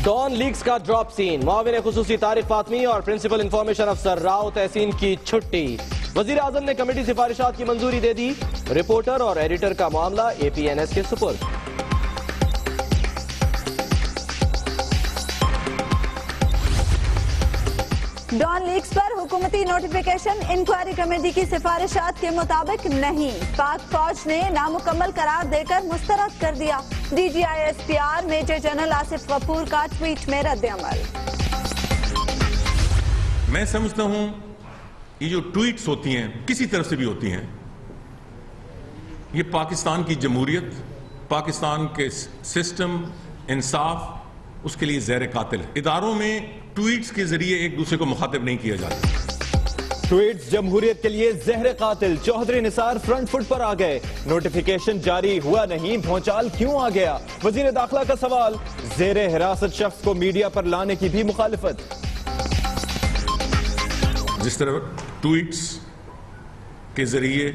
Don leaks का drop scene, मुआविन खुसूसी Tariq Fatmi और principal information अफसर राव तहसीन की छुट्टी। वजीर आजम ने कमेटी सिफारिशात की मंजूरी दे दी। रिपोर्टर और एडिटर का मामला APNS के सुपुर्द। डॉन लीक्स पर हुकूमती नोटिफिकेशन इंक्वायरी कमेटी की सिफारिशात के मुताबिक नहीं, पाक फौज ने नामुकम्मल करार देकर मुस्तरद कर दिया। DGI-SPR major general Asif Ghafoor का ट्वीट में रद्द-ए-अमल। मैं समझता हूं ये जो ट्वीट्स होती हैं किसी तरफ से भी होती हैं, ये पाकिस्तान की जमहूरियत, पाकिस्तान के सिस्टम, इंसाफ, उसके लिए ज़हर कातिल है। इदारों में ट्वीट्स के जरिए एक दूसरे को मुखातिब नहीं किया जाता। ट्वीट्स जमहूरियत के लिए ज़हर कातिल। चौधरी निसार फ्रंट फुट पर आ गए। नोटिफिकेशन जारी हुआ नहीं, भौचाल क्यों आ गया? वजीर दाखिला का सवाल। ज़ेरे हिरासत शख्स को मीडिया पर लाने की भी मुखालिफत। जिस तरह ट्वीट्स के जरिए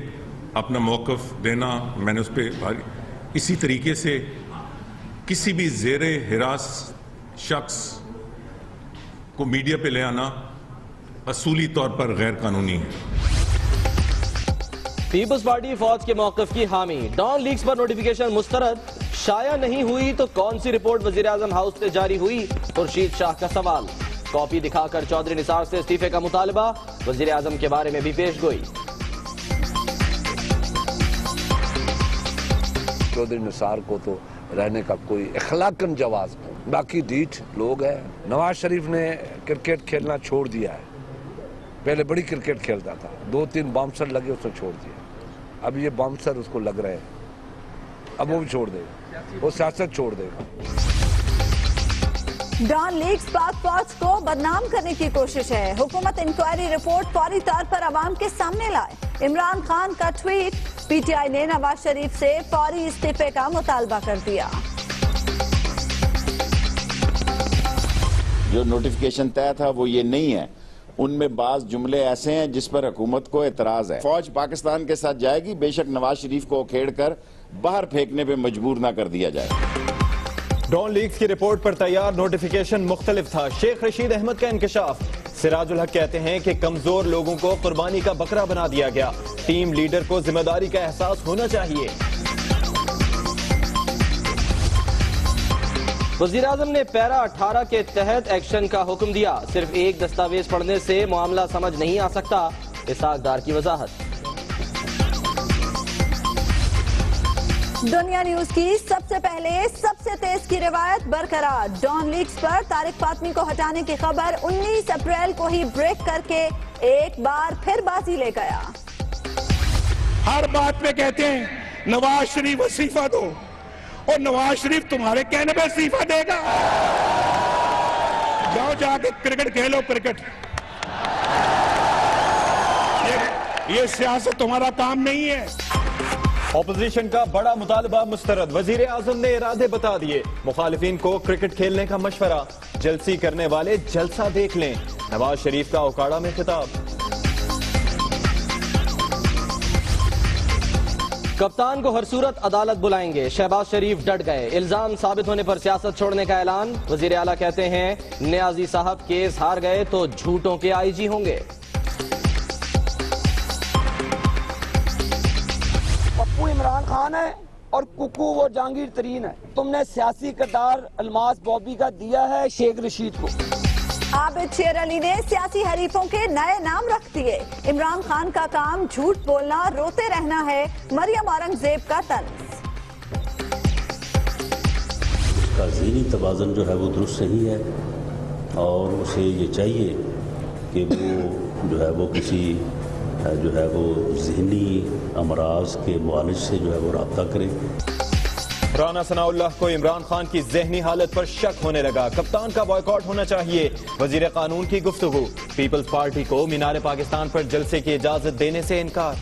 अपना मौकफ देना, मैंने उस पर इसी तरीके से किसी भी ज़ेरे हिरास शख्स को मीडिया पे ले आना असूली तौर पर गैर कानूनी है। पीपल्स पार्टी फौज के मौकफ की हामी। डॉन लीक्स पर नोटिफिकेशन मुस्तरद, शाया नहीं हुई तो कौन सी रिपोर्ट वजीर आजम हाउस से जारी हुई? खुर्शीद शाह का सवाल। कॉपी दिखाकर चौधरी निसार से इस्तीफे का मुतालबा। वजीर आजम के बारे में भी पेश गोई। चौधरी निसार को तो रहने का कोई इखलाकन जवाज नहीं। बाकी ढीठ लोग हैं। नवाज शरीफ ने क्रिकेट खेलना छोड़ दिया है। पहले बड़ी क्रिकेट खेलता था, 2-3 बाउंसर लगे, उसने छोड़ दिया। अब ये बाउंसर उसको लग रहे हैं, अब वो भी छोड़ देगा, वो सियासत छोड़ देगा। डॉन लीक्स पाक फौज को बदनाम करने की कोशिश है। हुकूमत इंक्वायरी रिपोर्ट फौरी तौर पर अवाम के सामने लाए। इमरान खान का ट्वीट। PTI ने नवाज शरीफ से फौरी इस्तीफे का मुतालबा कर दिया। जो नोटिफिकेशन तय था वो ये नहीं है, उनमें बाज जुमले ऐसे हैं जिस पर हुकूमत को एतराज है। फौज पाकिस्तान के साथ जाएगी, बेशक नवाज शरीफ को उखेड़ कर बाहर फेंकने पे मजबूर ना कर दिया जाए। डॉन लीक्स की रिपोर्ट पर तैयार नोटिफिकेशन मुख्तलिफ था। शेख रशीद अहमद का इंकशाफ। सिराजुल हक कहते हैं कि कमजोर लोगों को कुर्बानी का बकरा बना दिया गया। टीम लीडर को जिम्मेदारी का एहसास होना चाहिए। वजीर आजम ने पैरा 18 के तहत एक्शन का हुक्म दिया। सिर्फ एक दस्तावेज पढ़ने से मामला समझ नहीं आ सकता। इसहाक डार की वजाहत। दुनिया न्यूज की सबसे पहले सबसे तेज की रिवायत बरकरार। डॉन लीक्स पर तारिक फातमी को हटाने की खबर 19 अप्रैल को ही ब्रेक करके एक बार फिर बाजी ले गया। हर बात पे कहते हैं नवाज शरीफ इस्तीफा दो, और नवाज शरीफ तुम्हारे कहने पे इस्तीफा देगा? जाओ जाके क्रिकेट खेलो। क्रिकेट ये सियासत तुम्हारा काम नहीं है। ऑपोजिशन का बड़ा मुतालबा मुस्तरद। वजीर आजम ने इरादे बता दिए। मुखालिफिन को क्रिकेट खेलने का मशवरा। जलसी करने वाले जलसा देख लें। नवाज शरीफ का उकाड़ा में खिताब। कप्तान को हर सूरत अदालत बुलाएंगे। शहबाज शरीफ डट गए। इल्जाम साबित होने पर सियासत छोड़ने का ऐलान। वजीर आला कहते हैं नियाजी साहब केस हार गए तो झूठों के IG होंगे। पप्पू इमरान खान है और कुकू वो जहांगीर तरीन है। तुमने सियासी किरदार अल्मास बॉबी का दिया है शेख रशीद को। आबिद शेर अली ने सियासी हरीफों के नए नाम रख दिए। इमरान खान का काम झूठ बोलना, रोते रहना है। मरियम औरंगजेब का तंज। उसका ज़हनी तवाज़ुन जो है वो दुरुस्त नहीं है, और उसे ये चाहिए कि वो जो है वो किसी जो है वो ज़हनी अमराज के मुआलिज से जो है वो रब्ता करे। राना सनाउल्लाह को इमरान खान की ज़हनी हालत पर शक होने लगा। कप्तान का बॉयकॉट होना चाहिए। वजीर कानून की गुफ्तगू। पीपल्स पार्टी को मीनार पाकिस्तान पर जलसे की इजाजत देने से इनकार।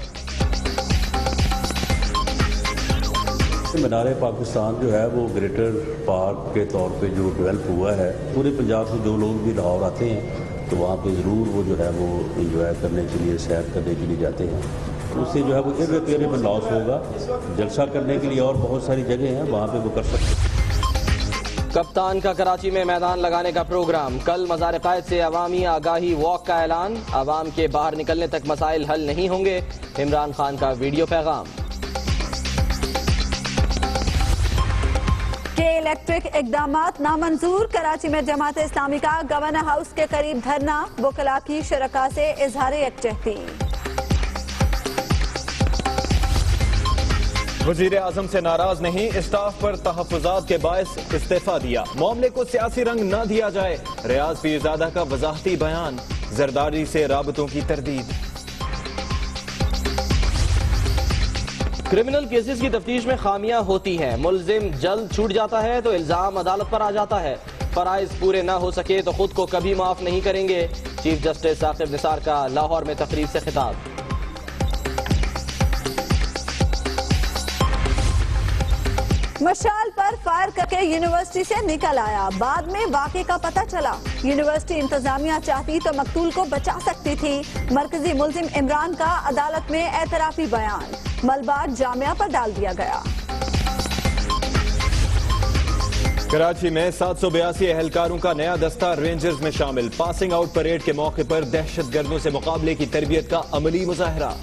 मीनार पाकिस्तान जो है वो ग्रेटर पार्क के तौर पे जो डेवलप हुआ है, पूरे पंजाब से जो लोग भी लाहौर आते हैं तो वहाँ पे ज़रूर वो जो है वो इंजॉय करने के लिए, सैर करने के लिए जाते हैं। उससे जो है वो इर्रिपेयरेबल लॉस होगा। जलसा करने के लिए और बहुत सारी जगह हैं, वहाँ पे वो कर सकते हैं। कप्तान का कराची में मैदान लगाने का प्रोग्राम। कल मज़ार कायद से अवामी आगाही वॉक का ऐलान। अवाम के बाहर निकलने तक मसाइल हल नहीं होंगे। इमरान खान का वीडियो पैगाम। के इलेक्ट्रिक इकदामात नामंजूर। कराची में जमात इस्लामी का गवर्नर हाउस के करीब धरना। वकला की शरका से इजहार यकजहती। वजीर आजम से नाराज नहीं, स्टाफ पर तहफ्फुजात के बायस इस्तीफा दिया। मामले को सियासी रंग न दिया जाए। रियाज पीरजादा का वजाहती बयान। जरदारी से राबतों की तरदीद। क्रिमिनल केसेस की तफ्तीश में खामियां होती हैं। मुलजिम जल्द छूट जाता है तो इल्जाम अदालत पर आ जाता है। फराइज पूरे न हो सके तो खुद को कभी माफ नहीं करेंगे। चीफ जस्टिस साकिब निसार का लाहौर में तकरीब से खिताब। मशाल पर फायर करके यूनिवर्सिटी से निकल आया। बाद में वाकये का पता चला। यूनिवर्सिटी इंतजामिया चाहती तो मकतूल को बचा सकती थी। मरकजी मुलजिम इमरान का अदालत में एतराफी बयान। मलबा जामिया पर डाल दिया गया। कराची में 782 एहलकारों का नया दस्ता रेंजर्स में शामिल। पासिंग आउट परेड के मौके पर दहशतगर्दों से मुकाबले की तरबियत का अमली मुजाहरा।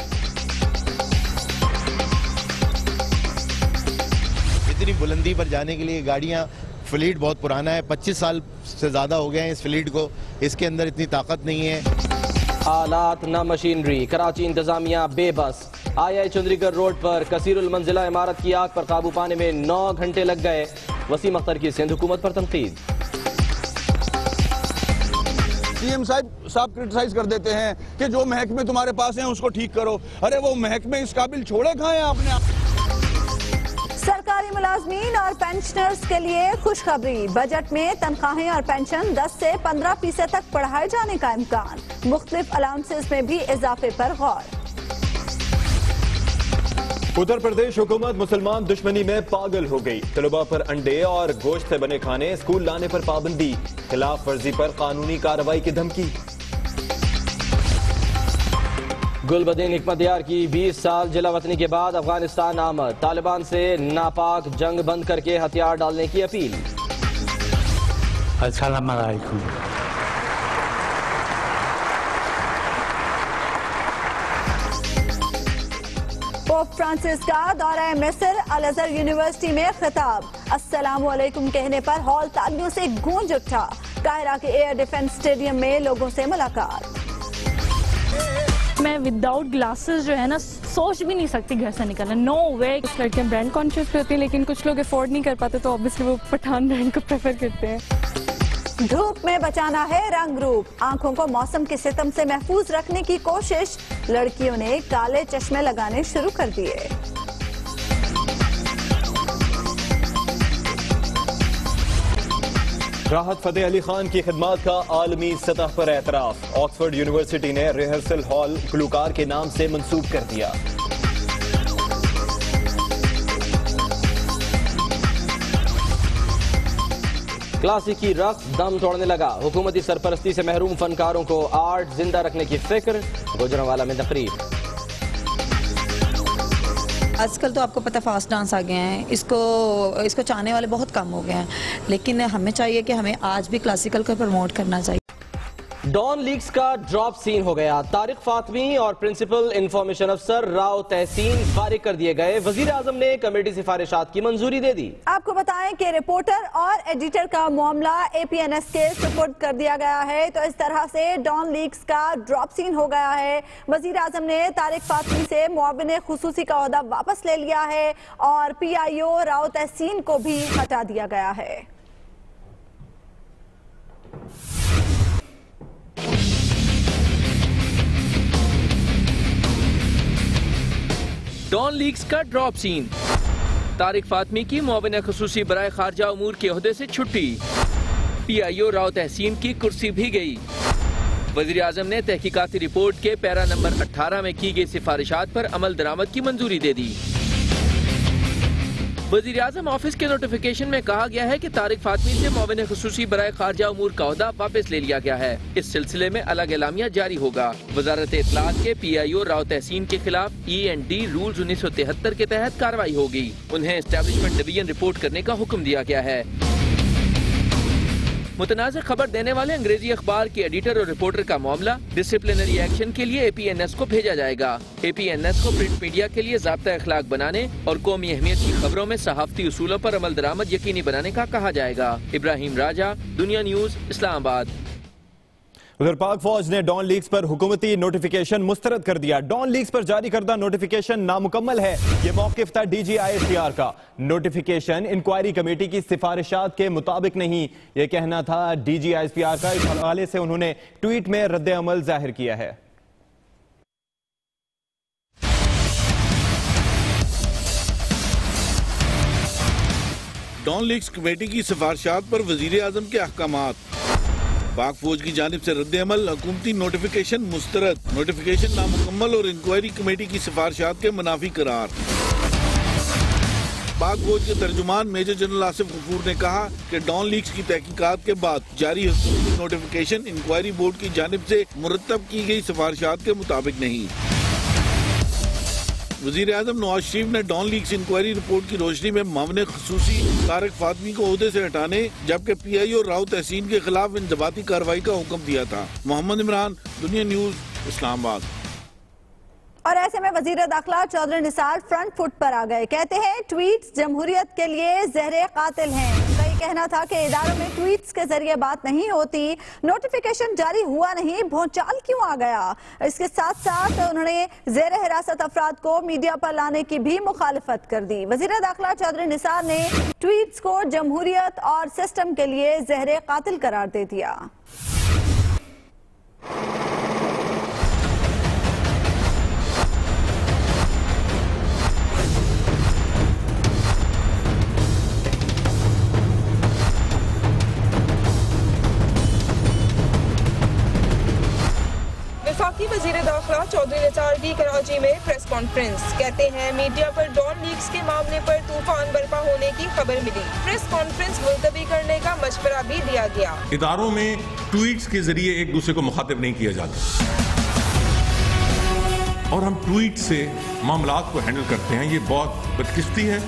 इतनी बुलंदी पर जाने के लिए गाड़ियां, फ्लीट बहुत पुराना है, 25 साल से ज्यादा हो गए हैं इस फ्लीट को। इसके अंदर इतनी ताकत नहीं है। आलात न मशीनरी। कराची इंतजामिया बेबस। आई चुंदरीगढ़ रोड पर कसीरुल मंजिला इमारत की आग पर काबू पाने में 9 घंटे लग गए। वसीम अख्तर की सिंध हुकूमत पर तनकीद। सीएम साहब क्रिटिसाइज कर देते हैं कि जो महकमे तुम्हारे पास हैं उसको ठीक करो। अरे वो महकमे इस काबिल छोड़े कहाँ हैं आपने? सरकारी मुलाजमीन और पेंशनर्स के लिए खुशखबरी। बजट में तनख्वाहें और पेंशन 10 से 15% तक बढ़ाए जाने का इम्कान। मुख्तलिफ अलाउंसेस में भी इजाफे पर गौर। उत्तर प्रदेश हुकूमत मुसलमान दुश्मनी में पागल हो गई। तलबा पर अंडे और गोश्त से बने खाने स्कूल लाने पर पाबंदी। खिलाफ वर्जी पर कानूनी कार्रवाई की धमकी। गुलबदीन हिकमतयार की 20 साल जिला वतनी के बाद अफगानिस्तान आमद। तालिबान से नापाक जंग बंद करके हथियार डालने की अपील। अस्सलाम वालेकुम। पोप फ्रांसिस का दौरा मिस्र। अल अज़हर यूनिवर्सिटी में खिताब। अस्सलाम वालेकुम कहने पर हॉल तालियों से गूंज उठा। काहिरा के एयर डिफेंस स्टेडियम में लोगों से मुलाकात। मैं विदाउट ग्लासेस जो है ना सोच भी नहीं सकती घर से निकलना। नो वे। कुछ लड़कियां ब्रांड कॉन्शियस भी होती हैं लेकिन कुछ लोग अफोर्ड नहीं कर पाते तो ऑब्वियसली वो पठान ब्रांड को प्रेफर करते हैं। धूप में बचाना है रंग रूप। आंखों को मौसम के सितम से महफूज रखने की कोशिश। लड़कियों ने काले चश्मे लगाने शुरू कर दिए। राहत फतेह अली खान की खिदमात का आलमी सतह पर एतराफ। ऑक्सफोर्ड यूनिवर्सिटी ने रिहर्सल हॉल गुलकार के नाम से मंसूब कर दिया। क्लासिकी रक्स दम तोड़ने लगा। हुकूमती सरपरस्ती से महरूम फनकारों को आर्ट जिंदा रखने की फिक्र। गुजरांवाला में तकरीब। आजकल तो आपको पता फास्ट डांस आ गए हैं। इसको चाहने वाले बहुत कम हो गए हैं, लेकिन हमें चाहिए कि हमें आज भी क्लासिकल को प्रमोट करना चाहिए। डॉन लीग्स का ड्रॉप सीन हो गया। तारिक फातमी और प्रिंसिपल इंफॉर्मेशन अफसर राव तहसीन फारिग कर दिए गए। वजीर आजम ने कमेटी सिफारिशात की मंजूरी दे दी। आपको बताएं कि रिपोर्टर और एडिटर का मामला APNS के सुपुर्द कर दिया गया है। तो इस तरह से डॉन लीग्स का ड्रॉप सीन हो गया है। वजीर आजम ने तारिक फातमी से मुआविन खुसूसी का ओहदा वापस ले लिया है और PIO राव तहसीन को भी हटा दिया गया है। डॉन लीग्स का ड्रॉप सीन। तारिक फातमी की मुआविन खुसूसी बराए खारजा उमूर के ओहदे से छुट्टी। PIO राव तहसीन की कुर्सी भी गई। वजीर आजम ने तहकीकाती रिपोर्ट के पैरा नंबर 18 में की गई सिफारिशात पर अमल दरामद की मंजूरी दे दी। वजीर आजम ऑफिस के नोटिफिकेशन में कहा गया है कि तारिक फातमी से मुआविन खुसूसी बराए खारजा उमूर का ओहदा वापस ले लिया गया है। इस सिलसिले में अलग एलामिया जारी होगा। वजारत इत्तलात के PIO राव तहसीन के खिलाफ E&D रूल्स 1973 के तहत कार्रवाई होगी। उन्हें एस्टेब्लिशमेंट डिवीजन रिपोर्ट करने का हुक्म दिया गया है। मुतनाज़ खबर देने वाले अंग्रेजी अखबार के एडिटर और रिपोर्टर का मामला डिसिप्लिनरी एक्शन के लिए APNS को भेजा जाएगा। APNS को प्रिंट मीडिया के लिए ज़ाब्ता अखलाक बनाने और कौमी अहमियत की खबरों में सहाफ़ती उसूलों पर अमल दरामद यकीनी बनाने का कहा जाएगा। इब्राहिम राजा, दुनिया न्यूज़, इस्लामाबाद। उधर पाक फौज ने डॉन लीक्स पर हुकूमती नोटिफिकेशन मुस्तरद कर दिया। डॉन लीक्स पर जारी करदा नोटिफिकेशन नामुकम्मल है। ये मौकिफ था DG ISPR का। नोटिफिकेशन इंक्वायरी कमेटी की सिफारिशात के मुताबिक नहीं, ये कहना था DG ISPR का। इस हवाले से उन्होंने ट्वीट में रद्द अमल जाहिर किया है। डॉन लीक्स कमेटी की सिफारिशात पर वजीर आजम के अहकामात। पाक फौज की जानिब से रद्द अमल, हुकूमती नोटिफिकेशन मुस्तरद, नोटिफिकेशन नामुकम्मल और इंक्वायरी कमेटी की सिफारिशात के मुनाफी करार। पाक फौज के तर्जुमान मेजर जनरल आसिफ गफूर ने कहा कि डॉन लीक्स की तहकीकात के बाद जारी हुकूमती नोटिफिकेशन इंक्वायरी बोर्ड की जानिब से मुरतब की गई सिफारिशात के मुताबिक नहीं। वजीर आजम नवाज शरीफ ने डॉन लीक्स इंक्वायरी रिपोर्ट की रोशनी में मामले खसूसी तारिक फातमी को ओहदे से हटाने जबकि PIO राव तहसीन के खिलाफ इंजबाती कार्रवाई का हुक्म दिया था। मोहम्मद इमरान, दुनिया न्यूज़, इस्लामाबाद। और ऐसे में वजीर दाखिला चौधरी निसार फ्रंट फुट पर आ गए। कहते हैं ट्वीट्स जमहूरियत के लिए जहरे कातिल हैं। उनका ये कहना था कि इदारों में ट्वीट्स के जरिए बात नहीं होती, नोटिफिकेशन जारी हुआ नहीं, भूचाल क्यों आ गया। इसके साथ साथ उन्होंने जेर हिरासत अफराद को मीडिया पर लाने की भी मुखालिफत कर दी। वजीर दाखिला चौधरी निसार ने ट्वीट्स को जमहूरियत और सिस्टम के लिए जहरे कातिल करार दे दिया। वफाकी वजीर दाखिला चौधरी निसार की कराची में प्रेस कॉन्फ्रेंस। कहते हैं मीडिया पर डॉन लीक्स के मामले पर तूफान बर्पा होने की खबर मिली। प्रेस कॉन्फ्रेंस मुलतवी करने का मशवरा भी दिया गया। इदारों में ट्वीट्स के जरिए एक दूसरे को मुखातिब नहीं किया जाता और हम ट्वीट से मामलात को हैंडल करते हैं, ये बहुत बदकिस्मती है।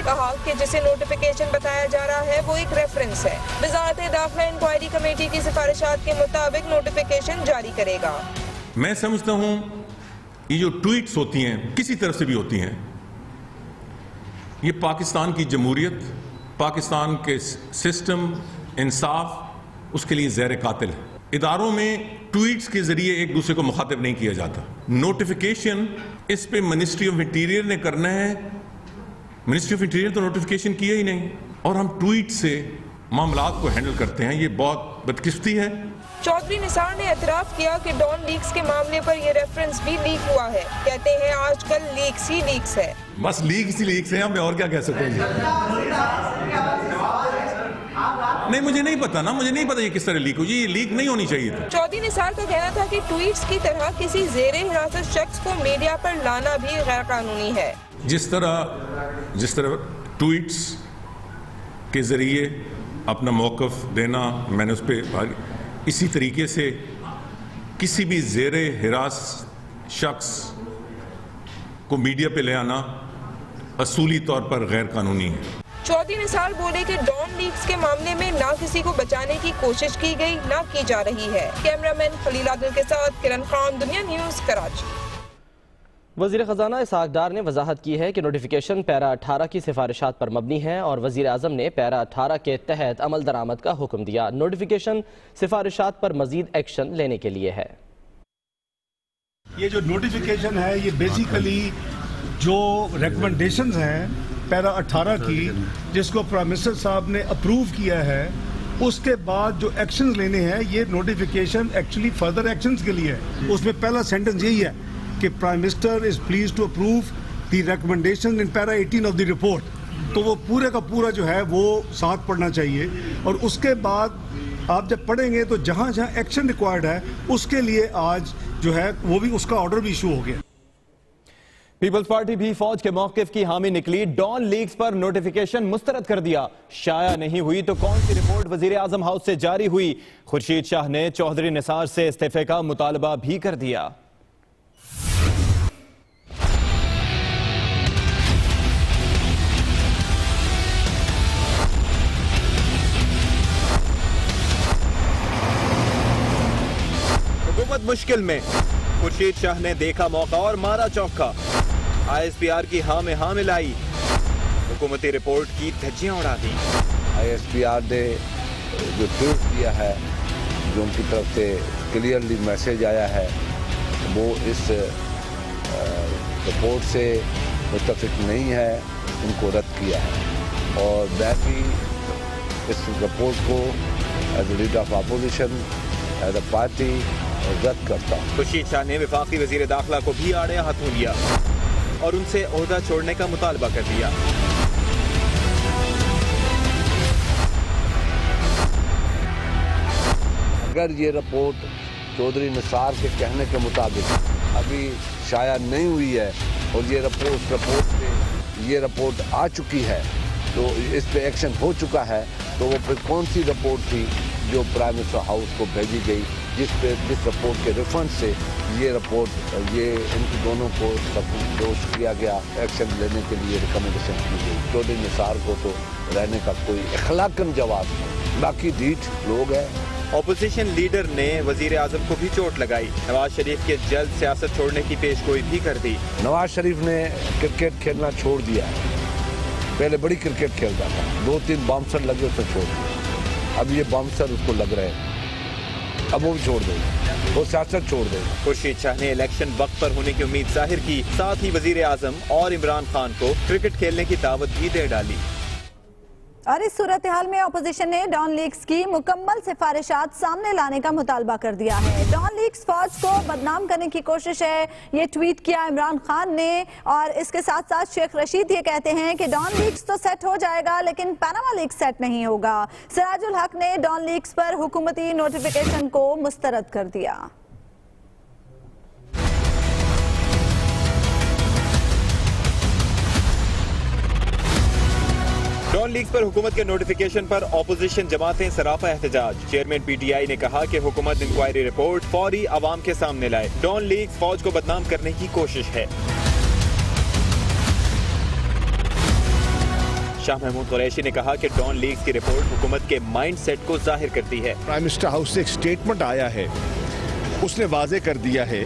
कहा कि जिसे नोटिफिकेशन बताया जा रहा है वो एक रेफरेंस है। वजारत दाखिला इंक्वायरी कमेटी की सिफारिशात के मुताबिक नोटिफिकेशन जारी करेगा। मैं समझता हूं ये जो ट्वीट्स होती हैं किसी तरफ से भी होती हैं, ये पाकिस्तान की जमहूरियत, पाकिस्तान के सिस्टम, इंसाफ, उसके लिए ज़हर कातिल है। इदारों में ट्वीट्स के जरिए एक दूसरे को मुखातिब नहीं किया जाता। नोटिफिकेशन इस पे मिनिस्ट्री ऑफ इंटीरियर ने करना है। मिनिस्ट्री ऑफ इंटीरियर तो नोटिफिकेशन किया ही नहीं और हम ट्वीट से मामलात को हैंडल करते हैं, ये बहुत बदकिस्मती है। चौधरी निसार ने एतराफ किया कि डॉन लीक्स के मामले पर ये रेफरेंस भी लीक हुआ है। कहते हैं आजकल लीक्स ही लीक्स है। बस लीक्स ही लीक्स है, हमें और क्या कह सकते हैं। नहीं, मुझे नहीं पता ना, मुझे नहीं पता ये किस तरह लीक हुई। ये लीक नहीं होनी चाहिए था। चौधरी निसार का कहना था कि ट्वीट्स की तरह किसी जेरे हिरासत शख्स को मीडिया पर लाना भी गैर कानूनी है। जिस तरह ट्वीट्स के जरिए अपना मौक़िफ़ देना, मैंने उस पर इसी तरीके से किसी भी ज़ेरे हिरास शख्स को मीडिया पे ले आना असूली तौर पर गैर कानूनी है। चौधरी निसार बोले कि डॉन लीक्स के मामले में ना किसी को बचाने की कोशिश की गई, ना की जा रही है। कैमरामैन खलील आदिल के साथ किरण खान, दुनिया न्यूज़, कराची। वज़ीर ख़ज़ाना इसहाक डार ने वजाहत की है कि नोटिफिकेशन पैरा 18 की सिफारिशात पर मबनी है और वज़ीर आज़म ने पैरा 18 के तहत अमल दरामद का हुक्म दिया। नोटिफिकेशन सिफारिशात पर मजीद एक्शन लेने के लिए है। ये जो नोटिफिकेशन है ये बेसिकली जो रिकमेंडेशंस हैं पैरा 18 की, जिसको प्राइम मिनिस्टर साहब ने अप्रूव किया है, उसके बाद जो एक्शंस लेने हैं ये नोटिफिकेशन एक्चुअली फर्दर एक्शंस के लिए है। उसमें पहला सेंटेंस यही है कि prime minister is please to approve the recommendation in para 18 of the report. तो वो पूरे का पूरा जो है वो साथ पढ़ना चाहिए और उसके बाद आप जब पढ़ेंगे तो जहां जहां एक्शन रिक्वायर्ड है उसके लिए आज जो है वो भी उसका ऑर्डर भी इशू हो गया। पीपल्स पार्टी भी फौज के मौकिफ की हामी निकली। डॉन लीक्स पर नोटिफिकेशन मुस्तरद कर दिया। शाया नहीं हुई तो कौन सी रिपोर्ट वजीर आजम हाउस से जारी हुई। खुर्शीद शाह ने चौधरी निसार से इस्तीफे का मुतालबा भी कर दिया। मुश्किल में। खुर्शीद शाह ने देखा मौका और मारा चौका। ISPR की हाँ में हाँ मिलाई, हुकूमती रिपोर्ट की धज्जियां उड़ा दी। ISPR ने जो ट्वीट दिया है, जो उनकी तरफ से क्लियरली मैसेज आया है, वो इस रिपोर्ट से मुत्तफिक नहीं है, उनको रद्द किया है। और मैं भी इस रिपोर्ट को as a leader of opposition, as a party रद्द करता हूँ। खुर्शीद शाह ने वफाकी वजीर दाखिला को भी आड़े हाथों लिया और उनसे ओहदा छोड़ने का मुतालबा कर दिया। अगर ये रिपोर्ट चौधरी निसार के कहने के मुताबिक अभी शाया नहीं हुई है और ये रिपोर्ट आ चुकी है, तो इस पे एक्शन हो चुका है, तो वो फिर कौन सी रिपोर्ट थी जो प्राइम मिनिस्टर हाउस को भेजी गई, जिस रिपोर्ट के रेफरेंस से ये इन दोनों को दोष किया गया, एक्शन लेने के लिए रिकमेंडेशन की गई। चौधरी निसार को तो रहने का कोई अखलाकन जवाब नहीं, बाकी ढीठ लोग हैं। ऑपोजिशन लीडर ने वजीर आजम को भी चोट लगाई। नवाज शरीफ के जल्द सियासत छोड़ने की पेशगोई भी कर दी। नवाज शरीफ ने क्रिकेट खेलना छोड़ दिया है, पहले बड़ी क्रिकेट खेलता था, 2-3 बाउंसर लगे उसे छोड़ दिया। अब ये बाउंसर उसको लग रहे हैं, अब वो भी छोड़ देगा, वो सियासत छोड़ देगा। खुर्शीद शाह ने इलेक्शन वक्त पर होने की उम्मीद जाहिर की, साथ ही वजीर आजम और इमरान खान को क्रिकेट खेलने की दावत भी दे डाली। और इस सूरत हाल में अपोजिशन ने डॉन लीग्स की मुकम्मल सिफारिशात सामने लाने का मुतालबा कर दिया है। डॉन लीग्स फौज को बदनाम करने की कोशिश है, ये ट्वीट किया इमरान खान ने। और इसके साथ साथ शेख रशीद ये कहते हैं कि डॉन लीग्स तो सेट हो जाएगा, लेकिन पनामा लीग्स सेट नहीं होगा। सिराजुल हक ने डॉन लीग्स पर हुकूमती नोटिफिकेशन को मुस्तरद कर दिया। डॉन लीग्स पर हुकूमत के नोटिफिकेशन पर ऑपोजिशन जमातें सरापा एहतजाज। चेयरमैन PTI ने कहा कि हुकूमत इंक्वायरी रिपोर्ट फौरी आवाम के सामने लाए। डॉन लीग्स फौज को बदनाम करने की कोशिश है। शाह महमूद कुरैशी ने कहा कि डॉन लीग्स की रिपोर्ट हुकूमत के माइंड सेट को जाहिर करती है। प्राइम मिनिस्टर हाउस से एक स्टेटमेंट आया है, उसने वाजे कर दिया है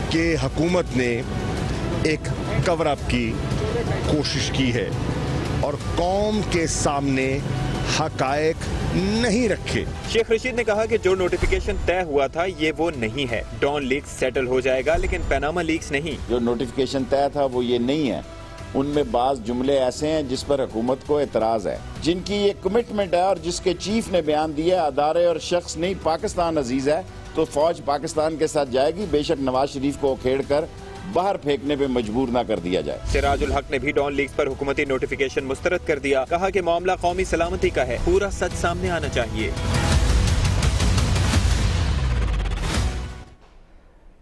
कि हुकूमत ने एक कवर अप की कोशिश की है और कौम के सामने हकायक नहीं रखे। शेख रशीद ने कहा कि जो नोटिफिकेशन तय हुआ था ये वो नहीं है। डॉन लीग्स सेटल हो जाएगा, लेकिन पनामा लीग्स नहीं। जो नोटिफिकेशन तय था वो ये नहीं है, उनमें बाज जुमले ऐसे हैं जिस पर हुकूमत को एतराज है, जिनकी ये कमिटमेंट है और जिसके चीफ ने बयान दिया, अदारे और शख्स नहीं पाकिस्तान अजीज है, तो फौज पाकिस्तान के साथ जाएगी, बेशक नवाज शरीफ को उखेड़ कर बाहर फेंकने पे मजबूर ना कर दिया जाए। सिराजुल हक ने भी डॉन लीग्स पर हुकूमती नोटिफिकेशन मुस्तरद कर दिया। कहा कि मामला कौमी सलामती का है, पूरा सच सामने आना चाहिए।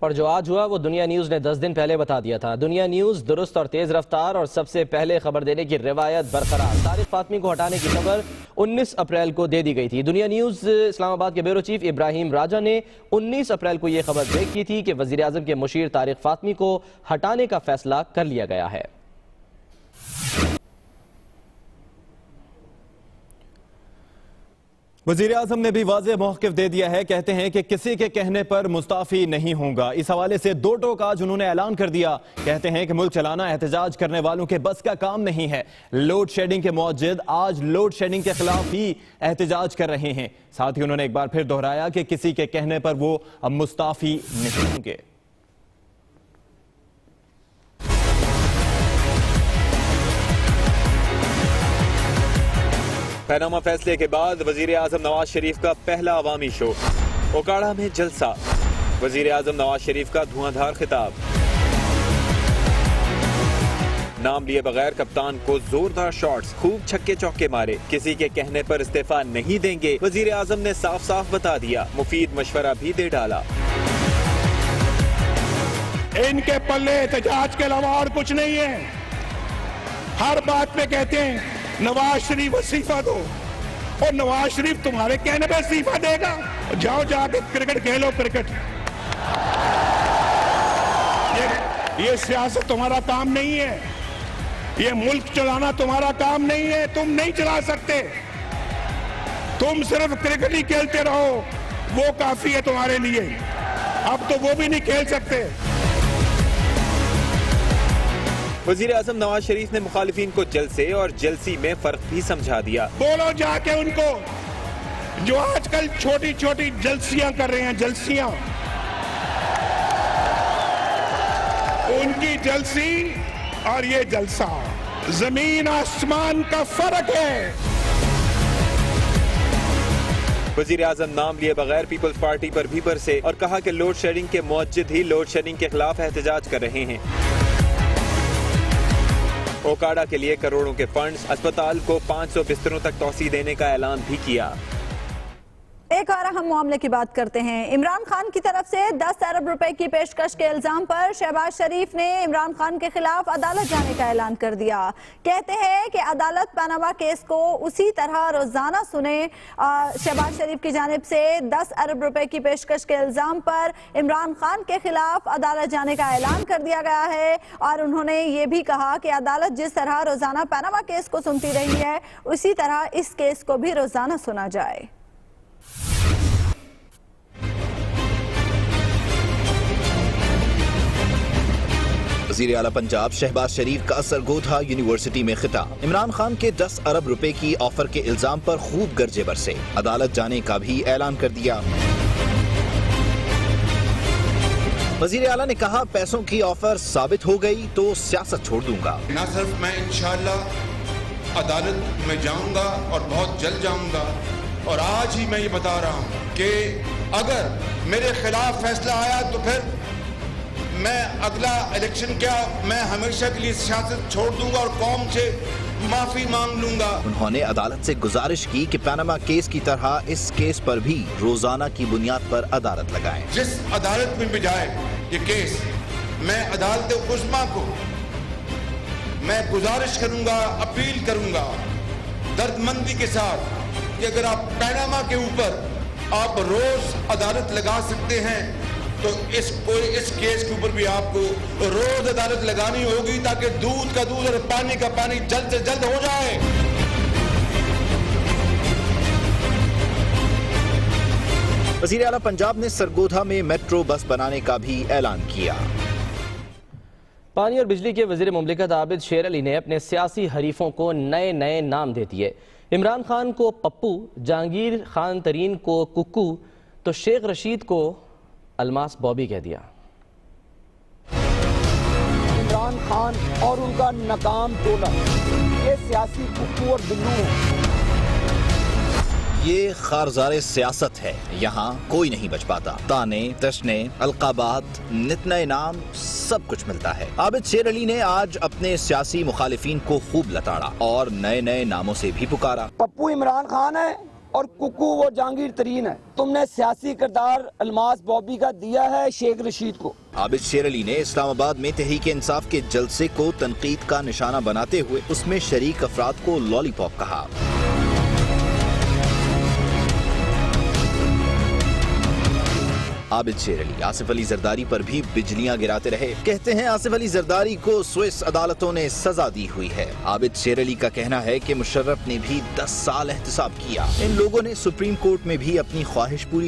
और जो आज हुआ वो दुनिया न्यूज ने 10 दिन पहले बता दिया था। दुनिया न्यूज दुरुस्त और तेज रफ्तार और सबसे पहले खबर देने की रिवायत बरकरार। तारिक फातमी को हटाने की खबर 19 अप्रैल को दे दी गई थी। दुनिया न्यूज इस्लामाबाद के ब्यूरो चीफ इब्राहिम राजा ने 19 अप्रैल को यह खबर ब्रेक की थी कि वजीर आजम के मुशीर तारिक फातमी को हटाने का फैसला कर लिया गया है। वजीर आजम ने भी वाज़ेह मौक़िफ़ दे दिया है, कहते हैं कि किसी के कहने पर मुस्ताफ़ी नहीं होगा। इस हवाले से दो टोक आज उन्होंने ऐलान कर दिया। कहते हैं कि मुल्क चलाना एहतजाज करने वालों के बस का काम नहीं है। लोड शेडिंग के मौजिद आज लोड शेडिंग के खिलाफ ही एहतजाज कर रहे हैं। साथ ही उन्होंने एक बार फिर दोहराया कि किसी के कहने पर वो अब मुस्ताफ़ी नहीं होंगे। पनामा फैसले के बाद वजीर आजम नवाज शरीफ का पहला अवामी शो, ओकाड़ा में जलसा। वजीर आजम नवाज शरीफ का धुआंधार खिताब। नाम लिए बगैर कप्तान को जोरदार शॉट्स, खूब छक्के चौके मारे। किसी के कहने पर इस्तीफा नहीं देंगे, वजीर आजम ने साफ साफ बता दिया। मुफीद मशवरा भी दे डाला। इनके पल्ले एहतजाज के अलावा और कुछ नहीं है। हर बात पे कहते हैं नवाज शरीफ इस्तीफा दो, और नवाज शरीफ तुम्हारे कहने पे इस्तीफा देगा? जाओ जाके क्रिकेट खेलो। क्रिकेट ये सियासत तुम्हारा काम नहीं है, ये मुल्क चलाना तुम्हारा काम नहीं है। तुम नहीं चला सकते, तुम सिर्फ क्रिकेट ही खेलते रहो, वो काफी है तुम्हारे लिए। अब तो वो भी नहीं खेल सकते। वजीर आजम नवाज शरीफ ने मुखालिफिन को जलसे और जलसी में फर्क भी समझा दिया। बोलो जाके उनको जो आजकल छोटी छोटी जलसियां कर रहे हैं, जलसियां, उनकी जलसी और ये जलसा जमीन आसमान का फर्क है। वजीर आजम नाम लिए बगैर पीपल्स पार्टी पर भी बरसे और कहा कि लोड शेडिंग के मुअज्जिद ही लोड शेडिंग के खिलाफ एहतजाज कर रहे हैं। ओकाड़ा के लिए करोड़ों के फंड्स, अस्पताल को 500 बिस्तरों तक तौसी देने का ऐलान भी किया। एक और अहम मामले की बात करते हैं। इमरान खान की तरफ से 10 अरब रुपए की पेशकश के इल्जाम पर शहबाज शरीफ ने इमरान खान के खिलाफ अदालत जाने का ऐलान कर दिया। कहते हैं कि अदालत पनामा केस को उसी तरह रोजाना सुने। शहबाज शरीफ की जानिब से 10 अरब रुपए की पेशकश के इल्जाम पर इमरान खान के खिलाफ अदालत जाने का ऐलान कर दिया गया है और उन्होंने ये भी कहा कि अदालत जिस तरह रोजाना पनामा केस को सुनती रही है उसी तरह इस केस को भी रोजाना सुना जाए। वज़ीर आला पंजाब शहबाज शरीफ का सरगोधा यूनिवर्सिटी में खिताब। इमरान खान के 10 अरब रुपए की ऑफर के इल्जाम पर खूब गर्जे बरसे, अदालत जाने का भी ऐलान कर दिया। वज़ीर आला ने कहा, पैसों की ऑफर साबित हो गई तो सियासत छोड़ दूंगा। न सिर्फ मैं इंशाअल्लाह अदालत में जाऊंगा और बहुत जल्द जाऊंगा, और आज ही मैं ये बता रहा हूँ कि अगर मेरे खिलाफ फैसला आया तो फिर मैं अगला इलेक्शन क्या, मैं हमेशा के लिए सियासत छोड़ दूंगा और कौम से माफी मांग लूंगा। उन्होंने अदालत से गुजारिश की कि पनामा केस की तरह इस केस पर भी रोजाना की बुनियाद पर अदालत लगाएं। जिस अदालत में भी जाए ये केस, मैं अदालत उस्मा को मैं गुजारिश करूंगा, अपील करूंगा दर्दमंदी के साथ कि अगर आप पनामा के ऊपर आप रोज अदालत लगा सकते हैं तो इस केस के ऊपर भी आपको रोज अदालत लगानी होगी ताकि दूध का दूध और पानी का पानी जल्द से जल्द हो जाए। वज़ीर आला पंजाब ने सरगोधा में मेट्रो बस बनाने का भी ऐलान किया। पानी और बिजली के वज़ीर मुमलिकत आबिद शेर अली ने अपने सियासी हरीफों को नए नए नाम दे दिए। इमरान खान को पप्पू, जहांगीर खान तरीन को कुक्कू तो शेख रशीद को अलमास बॉबी कह दिया। इमरान खान और उनका नाकाम टोला ये सियासी कुक्कू और बिल्लू हैं। ये खारजारे सियासत है, यहाँ कोई नहीं बच पाता। ताने, तशने, अलकाबात, नित नए नाम सब कुछ मिलता है। आबिद शेर अली ने आज अपने सियासी मुखालिफिन को खूब लताड़ा और नए नए नामों से भी पुकारा। पप्पू इमरान खान है और कुक्कू वो जहांगीर तरीन है। तुमने सियासी किरदार अलमास बॉबी का दिया है शेख रशीद को। आबिद शेर अली ने इस्लामाबाद में तहरीक इंसाफ के जलसे को तनकीद का निशाना बनाते हुए उसमें शरीक अफराद को लॉलीपॉप कहा। आबिद शेर अली आसिफ अली जरदारी पर भी बिजलियां गिराते रहे। कहते हैं आसिफ अली जरदारी को स्विस अदालतों ने सजा दी हुई है। आबिद शेर अली का कहना है कि मुशर्रफ ने भी 10 साल एहतसाब किया। इन लोगों ने सुप्रीम कोर्ट में भी अपनी ख्वाहिश पूरी